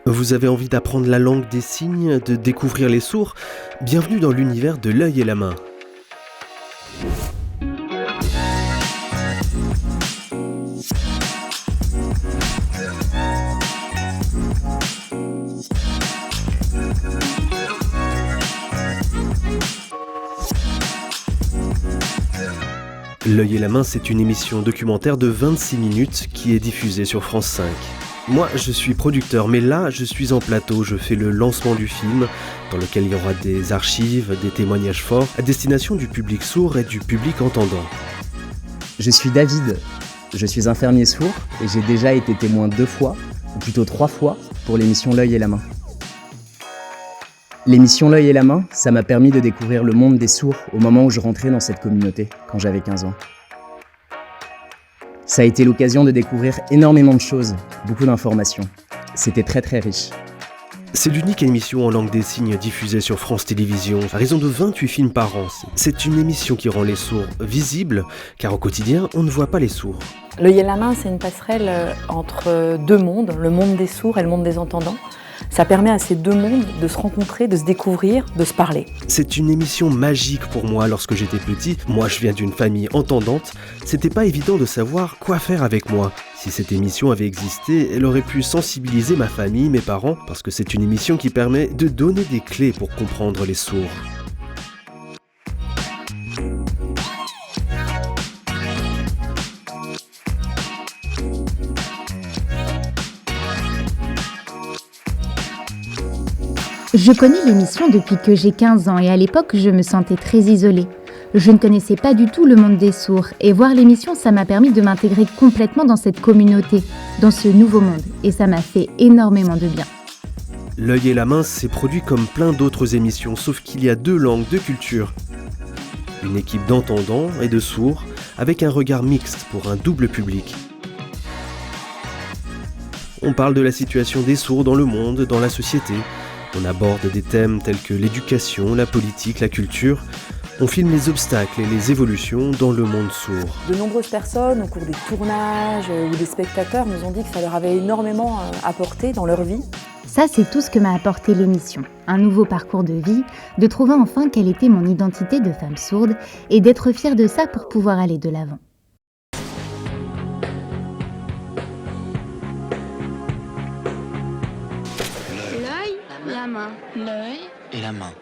Vous avez envie d'apprendre la langue des signes, de découvrir les sourds? Bienvenue dans l'univers de l'œil et la main. L'œil et la main, c'est une émission documentaire de 26 minutes qui est diffusée sur France 5. Moi, je suis producteur, mais là, je suis en plateau, je fais le lancement du film, dans lequel il y aura des archives, des témoignages forts, à destination du public sourd et du public entendant. Je suis David, je suis infirmier sourd et j'ai déjà été témoin 2 fois, ou plutôt 3 fois, pour l'émission L'œil et la main. L'émission L'œil et la main, ça m'a permis de découvrir le monde des sourds au moment où je rentrais dans cette communauté, quand j'avais 15 ans. Ça a été l'occasion de découvrir énormément de choses, beaucoup d'informations. C'était très très riche. C'est l'unique émission en langue des signes diffusée sur France Télévisions, à raison de 28 films par an. C'est une émission qui rend les sourds visibles, car au quotidien, on ne voit pas les sourds. L'œil et la main, c'est une passerelle entre 2 mondes, le monde des sourds et le monde des entendants. Ça permet à ces 2 mondes de se rencontrer, de se découvrir, de se parler. C'est une émission magique pour moi lorsque j'étais petit. Moi, je viens d'une famille entendante. C'était pas évident de savoir quoi faire avec moi. Si cette émission avait existé, elle aurait pu sensibiliser ma famille, mes parents, parce que c'est une émission qui permet de donner des clés pour comprendre les sourds. Je connais l'émission depuis que j'ai 15 ans et à l'époque, je me sentais très isolée. Je ne connaissais pas du tout le monde des sourds et voir l'émission, ça m'a permis de m'intégrer complètement dans cette communauté, dans ce nouveau monde et ça m'a fait énormément de bien. L'œil et la main, c'est produit comme plein d'autres émissions, sauf qu'il y a 2 langues, 2 cultures. Une équipe d'entendants et de sourds, avec un regard mixte pour un double public. On parle de la situation des sourds dans le monde, dans la société. On aborde des thèmes tels que l'éducation, la politique, la culture. On filme les obstacles et les évolutions dans le monde sourd. De nombreuses personnes, au cours des tournages ou des spectateurs, nous ont dit que ça leur avait énormément apporté dans leur vie. Ça, c'est tout ce que m'a apporté l'émission. Un nouveau parcours de vie, de trouver enfin quelle était mon identité de femme sourde et d'être fière de ça pour pouvoir aller de l'avant. L'œil, la main. L'œil et la main.